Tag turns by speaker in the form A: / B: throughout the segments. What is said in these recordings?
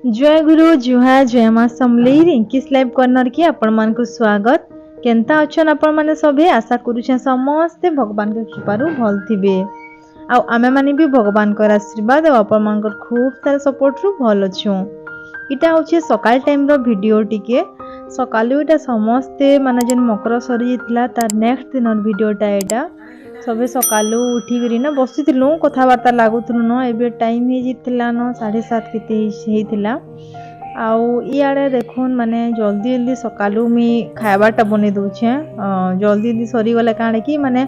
A: जय गुरु जुहा जय माँ समलेई रिंकीस लाइव कॉर्नर की आपण मान को स्वागत। केनता अच्छन आपण माने सभे आशा करूछे समस्ते भगवान के कृपारू भल थिबे आ आमे माने भी भगवान कर आशीर्वाद और आपण मान खूब सारा सपोर्ट रु भल अछु। इटा होचे सकाल टाइम रो वीडियो टिके सकालु इटा समस्ते माने जेन मकर सरी जितला तार नेक्स्ट दिन वीडियोटा एटा सबे सकालु उठी करी ना बसिथिलु कथाबार्ता लागुथुलु न एबे टाइम हे जितला न 7:30 केते हेइथिला आउ इयाडे देखुन माने जल्दी जल्दी सकालु मी खाइबाटा बने दउछे जल्दी जल्दी सरी गले काणे कि माने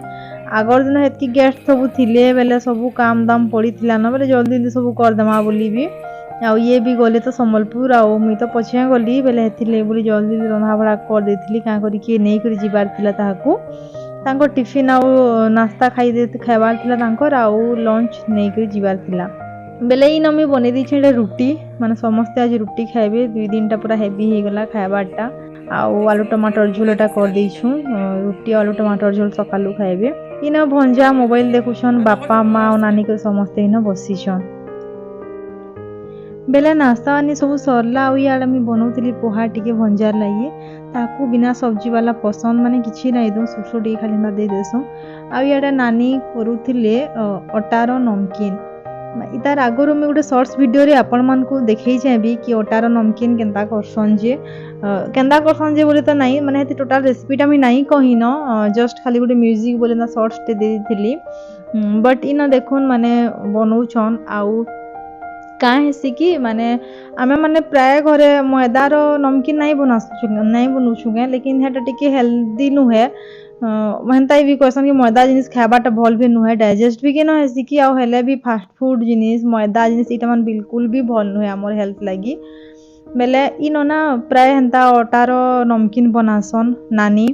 A: आगर दिन हेतकी गेस्ट सब थिले बेले सब काम दाम पड़ीथिला न बेले जल्दी जल्दी सब कर देमा बोली भी आउ ये भी गले तो संबलपुर आउ मी तो पछे गली बेले हेथिले बोली जल्दी जल्दी रंधा बड़ा कर देथिली का करी के नै करी जिबार थिला ताहाकू तांको टिफिन आउ नास्ता खाई दे खाइबार थिला तांकर आउ लंच नै करी जिबार थिला बेले इन मी बने दी रुटी माने समस्ते आज रुटी खाइबे 2 दिनटा पूरा हेवी हे गला खाइबारटा आउ आलू टमाटर झोलटा कर देछु रुटी आलू टमाटर झोल सकालू खाइबे इन भंजा मोबाइल देखुछन बापा माँ और नानी के समस्ते इन बसिछन बेले नास्ता आनी सब सरला आउ याडा मी बनौतिली पोहा टिके भंजार लागी ताकू बिना सब्जी वाला पसंद माने किछि नै दो सुसु टी खाली ना दे देसु आउ याडा नानी करूथिले अटारो नमकीन इतार आगुरु मैं गोटे शॉर्ट्स वीडियो रे आपण मान को देखै छैबी कि अटारो नमकीन केनता करसन जे बोले तो नहीं माने हेती टोटल रेसिपीटा मी नहीं कहिन जस्ट खाली गोटे म्यूजिक बोले ना शॉर्ट्स टे दे दिली बट इन देखुन माने बनौछन आउ काँ हेसी कि माने आमे माने प्राय घरे मैदार नमकीन नहीं बनाऊछु लेकिन हेटा टिके हेल्दी नुहे हेन्ता भी कहसन कि मैदा जिनिस खाइबाटा भल भी नुहे डाइजेस्ट भी के न हेसी कि आउ हेले भी फास्ट फूड जिनिस मैदा जिनिस इटा मन बिल्कुल भी भल नुहे हमर हेल्थ लागी बेले इन ना प्राय हेन्ता अटार नमकीन बनासन नानी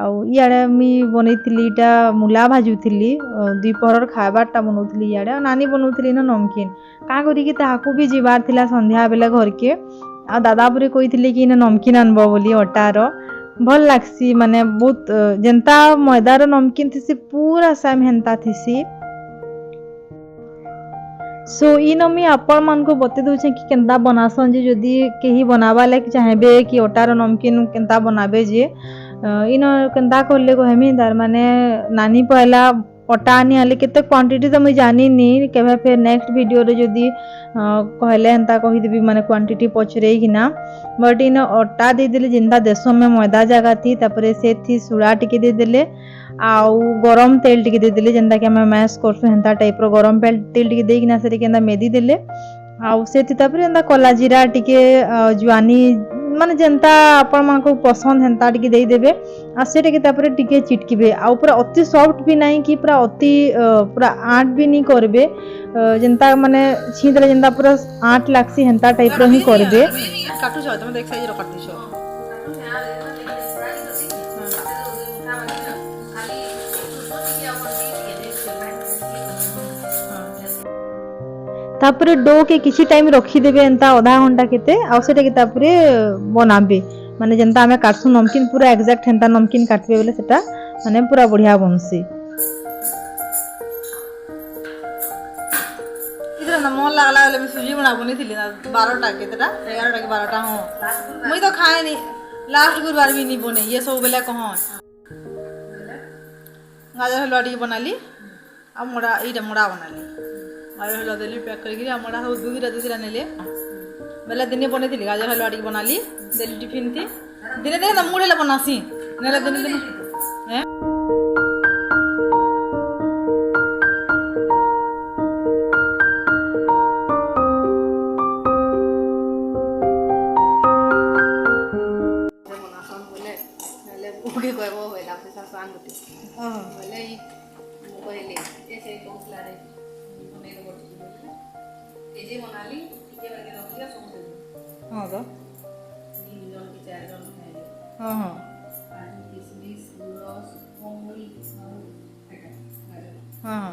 A: आउ इयाडे मी बनैतिली इटा मुला भाजुथिली दुपहर खाइबाटा बनौथिली इयाडे नानी बनौथिली न नमकीन का करी कि ताहाकू भी जिबार थिला संध्या बेले घर के आ दादा पुरे कहिथिले कि इन नमकीन आनबो बोली अटार भल लागसी माने बहुत जेंता मैदार नमकीन थिसी पूरा सेम हेन्ता थिसी सो इन मी आपण मान को बते दउछे कि केनता बनासन जे जदी केही बनावा लाइक चाहेबे कि अटार नमकीन केनता बनाबे जे इन केनता करले कहमी तार माने नानी पहला अटा आनी आले केते क्वांटिटी तो मुझे जानी नी केबे फिर नेक्स्ट वीडियो रे जदी कहले हेन्ता कहि देबी माने क्वांटिटी पचरे किना बट इन अटा दे देले जिंदा देशो में मैदा जगह थी तापरे से थी सुड़ा टिके दे देले आउ गरम तेल टिके दे देले जेंदा कि हम मैश करसु हेन्ता टाइप रो गरम तेल टिके दे किना से केंदा मेदी देले आउ से थी तापरे हेन्ता कला जीरा टिके जुआनी माने जेंता आपण मान को पसंद हेन्ता टिके दे देबे आ सेटे के तापरे टिके चिटकीबे आ पूरा अति सॉफ्ट भी नहीं कि पूरा अति पूरा आट भी नहीं करबे जेंता माने छीदले जेंता पूरा आट लागसी हेन्ता टाइप रो ही करबे
B: काटू छ तुम देख साइज रो काटू छ
A: तापरे डो के किसी टाइम रखी देबे एंता आधा घंटा केते आ सेटा के तापरे बनाबे माने जेंता हमें काटसु नमकीन पूरा एग्जैक्ट हेंता नमकीन काटबे बेले सेटा माने पूरा बढ़िया बनसी
B: इधर न मन लागला ले मैं सुजी बना बनी थिली ना 12 टा केतेटा 11 टा के 12 टा हां मुई तो खाए नहीं लास्ट गुरुवार भी नहीं बने ये सब बेले कहां गाजर हलवा टी बना ली अब मोड़ा इटा मोड़ा बना ली गाजर हलवा देली पैक करके मोड़ा हो दूसरा नेले बेले दिने बने थिली गाजर हलवा टी बना ली देली टिफिन थी दिने दिने ना मुड़े ले बनासी नेले दिने दिने हैं उड़ी कहबो होइला पैसा सांग गुटी हां बोले ई कहले ऐसे कोसला रे बने रो बोले एजे बनाली टिके लगे रख दिया सब दे हां तो 3 जन की 4 जन खाइले हां हां काजू किशमिश रस मूंगफली और हां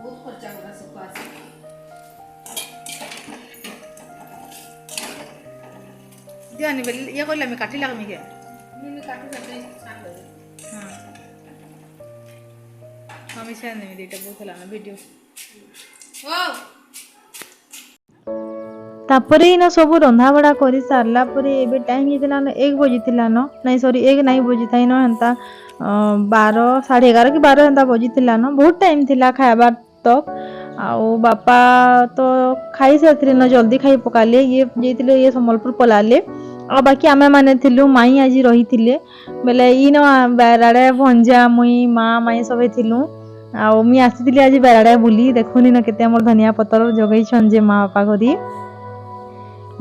B: बहुत खर्चा होगा सब पास दियानी बेले ये कोला में काटी लगा मिके मैं काटी सकते सांग दे हां हम इसे नहीं देटा बहुत लाना वीडियो ओ
A: तापर इन सब रंधा बड़ा कर सारला परे एबे टाइम हेतिला न 1 बजिथिला न नहीं सॉरी 1 नहीं बजिथाई न हंता 12 11:30 कि 12 हंता बजिथिला न बहुत टाइम थिला खाइबार तक आउ बापा तो खाई सारथिले न जल्दी खाई पकाले ये जेतिले ये संबलपुर पलाले आ बाकी आमे माने थिलु माई आजी रहिथिले बेले इन बेराडे भंजा मुई माई सबे थिलु आउ मी आसीथिली आज बेराडे बुली देखुनी न केते हमर धनिया पतर जगई छन जे माँ बापा करी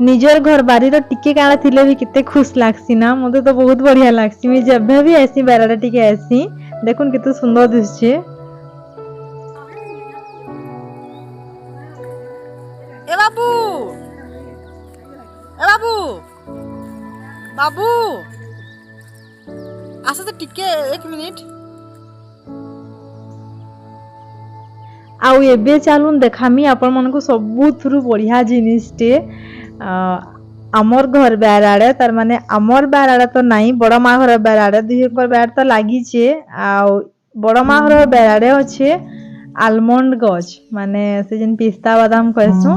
A: निजर घर बारी टिके काଣା थिले भी किते खुश लागसी ना मते तो बहुत बढ़िया लागसी मी जब भी ऐसी बेराडे टिके ऐसी देखुन किते सुंदर दिसछे
C: ए बाबू बाबू आसे तो टिके 1 मिनिट
A: आउ एबे चालून देखामी आपण मन को सबुथुरु बढ़िया जिनिसटे आमर घर बेराडे तार माने आमर बेराडे तो नहीं बड़ माँ घर बेराडे दुई बेराड तो लागी छे आउ बड़ माँ घर बेराडे अच्छे आलमंड गछ माने से जिन पिस्ता बादाम कहसु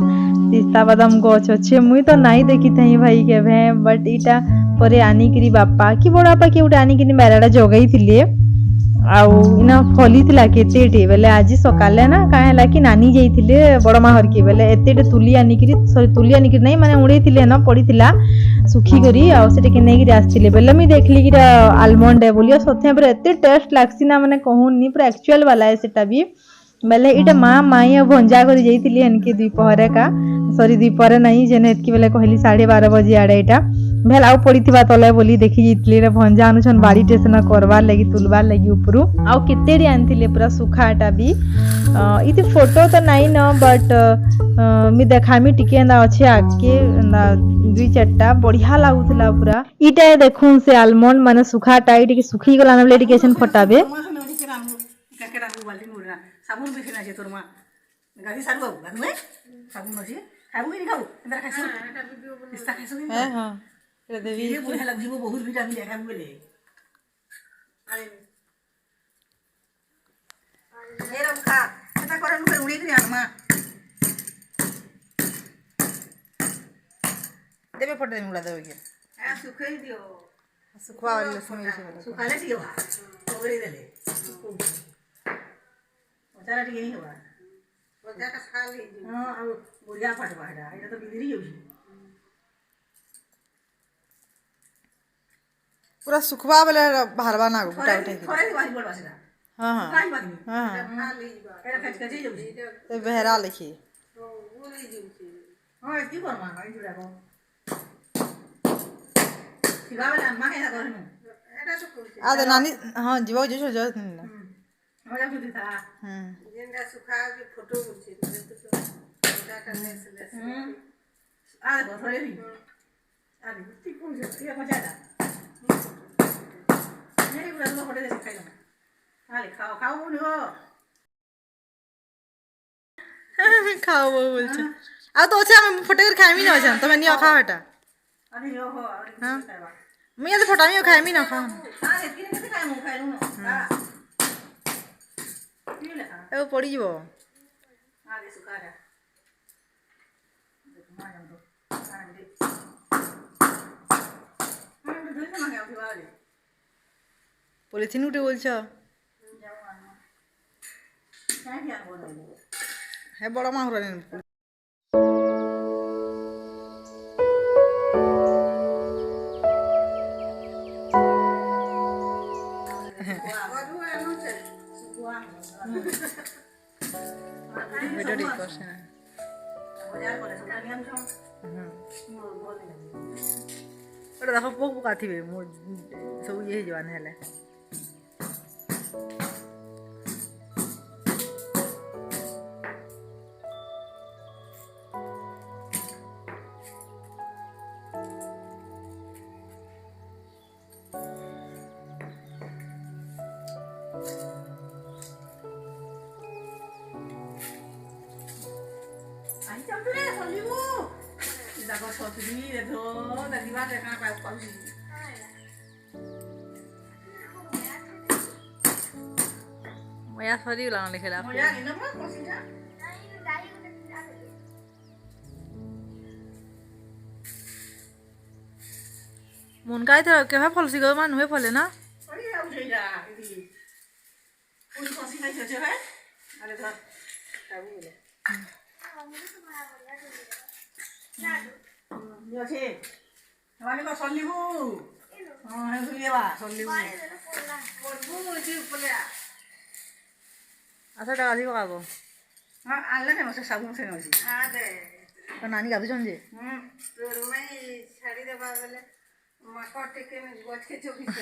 A: पिस्ता बादाम गछ अच्छे मुई तो नहीं देखी थई भाई केभे बट इटा परे आनिकरी बापा कि बड़ बापा के उठे आनिकरी बेराडे जगई थिले आउ इना फली थिला केतेटे बेले आज सकाले ना काहे होला कि नानी जाइथिले बड़ माँ घर के बेले एतेटे तुली आनिकरी सॉरी तुली आनिकरी नहीं माने उड़े थिले ना पड़ी थिला सुखी करी आउ सेटे के नेगी आस्थिले बेले मी देखली कि आलमंड है बोलियो सथे पर एते टेस्ट लागसी ना माने कहूनी पूरा एक्चुअल वाला है सेटा भी बेले इटा माँ माई भंजा करी जाइथिली एनके दुपहरे का सॉरी दुपहरे नहीं जेने एतकी बेले कहली 12:30 बजे आड़े इटा भेल आउ पड़ीथिबा तले बोली देखि जितली रे भंजा अनुछन बाड़ी टेसन करवार लगी तुलबार लगी उपरु आउ केतेडी आनथिले पूरा सुखाटा भी इति फोटो तो नहीं न बट मी देखामी टिके ना अच्छे आके ना 2-4टा बढ़िया लागुथला पूरा इटा देखुन से आलमंड माने सुखाटा इटी के सुखी गला न लेडिकेशन फटाबे
C: साबुन बेखे ना तोर माँ गाड़ी सारू बाबू गाड़ी में साबुन अच्छे खाबू कि खाबू अंदर खाइसु पिस्ता खाइसु कि हां हां रे देवी ये बुढ़ा लग जीवो बहुत विटामिन है खाबू ले अरे मेरा खा पता करन को उड़ी के आनमा देबे फट दे मुड़ा देबे के आ सुखाई दियो सुखवा वाली लक्ष्मी सुखाले दियो ओगरी देले मचारा टिके नहीं हुआ मजा का खा ली हां अब बुढ़िया फट बाड़ा एटा तो बिगड़ी होई पूरा सुखवा वाला बाहरवा ना गुटा उठे थोड़े ही बारी बोलवा सीधा हां हां हां खा ली एटा खच खच जाउसी तो बहरा लिखी तो वो नहीं जाउसी हां की करवा भाई जुड़ा को सिवा वाला मां के करनु एटा तो आ तो नानी हां जीवा जो जो मजा भी था जिंदा सुखा के फोटो उठे तो मजा करने से आ थोड़े भी आ ठीक हो गया ये मजा था नहीं पूरा तो फोटो से खाइला हां खाओ खाओ बोलो खाओ बोलछ आ तो अच्छा हम फोटो कर खाइमी ना छन तो नहीं खा बेटा अरे यो हो हां मैं तो फोटो में खाइमी ना खा हां एतकी कैसे खाइमु खाइलु ना ए पड़ी जीवो आ दे सुकारा देख मां जाम तो आ दे हम तो धोई मांगे आउथि बाले पॉलिथिन उठे बोलछ जाऊ आना काय क्या बोल है बड़ा मां होरे वीडियो रिकॉर्ड है मजा करे सब नियम छ मोर बोल नहीं ओटा देखो पोक पोका थिबे मो सब ये जवान हेले आई चंपले सलीमु दाको सतरी देखो दादीवा देखा पास पाउसी मया सरी लान लिखेला मया इनम कोसिना
A: मुनका इधर केहा फलसी गो मान हुए फले ना
C: पड़ी जाऊ छैजा दीदी पूरी कोसी नहीं छे है अरे धर काबू ले यो छे वाले को सल्लीबू हां हे सुलिएबा सल्लीबू बोलबू जी उपले
A: अच्छा टाका दी पकाबो
C: हां आले ने से साबुन से नसी आ दे
A: तो नानी गाबी जे
C: तोर में छाड़ी देबा बेले मका टेके में गोछ के चोकी से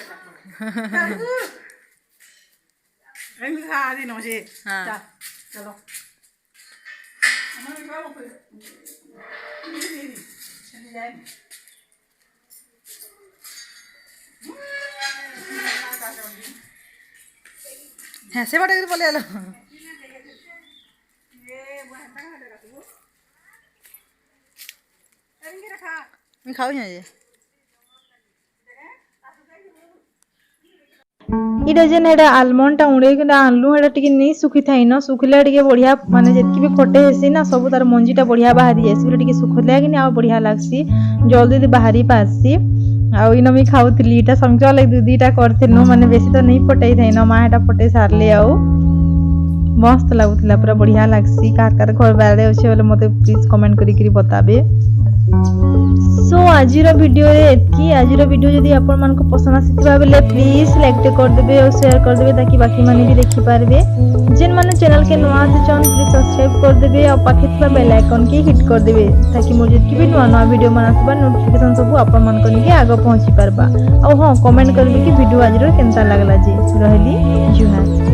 C: एमी खा दी नसी
A: हां
C: चलो हमारे क्या बोल चली जाए
A: हैं से बाटे बोले आलो मैं खाऊ जे इटा जेन हेडा आलमंड टा उड़े के आनलु हेडा टिके नहीं सुखी थाई न सुखिला टिके बढ़िया माने जेतकी भी फटे हेसी ना सब तार मंजी टा बढ़िया बाहरी जासी टिके सुखले कि आ बढ़िया लागसी जल्दी बाहरी पासी आ इन मी खाउतली इटा समझ लाग दीटा करथिनु माने बेसी तो नहीं फटाई थाई न मा हेडा फटे सारले आउ मस्त लागुतला पूरा बढ़िया लागसी कार घर बारे अछि बोले मते प्लीज कमेंट करी बताबे सो आजिर वीडियो रे एतकी आजिर वीडियो जदी आपण मन को पसंद आसीथिबा बेले प्लीज लाइक टे कर देबे और शेयर कर देबे ताकि बाकी माने भी देखि पारबे जेन माने चैनल के नवा चन प्लीज सब्सक्राइब कर देबे और पाखे थिबा बेल आइकन के हिट कर देबे ताकि मोर जति भी नवा वीडियो मन आसबा नोटिफिकेशन सब आपण मन को के आगे पहुंची पारबा और हां कमेंट करबे कि वीडियो आजिर केनता लागला जे रहली जुहार।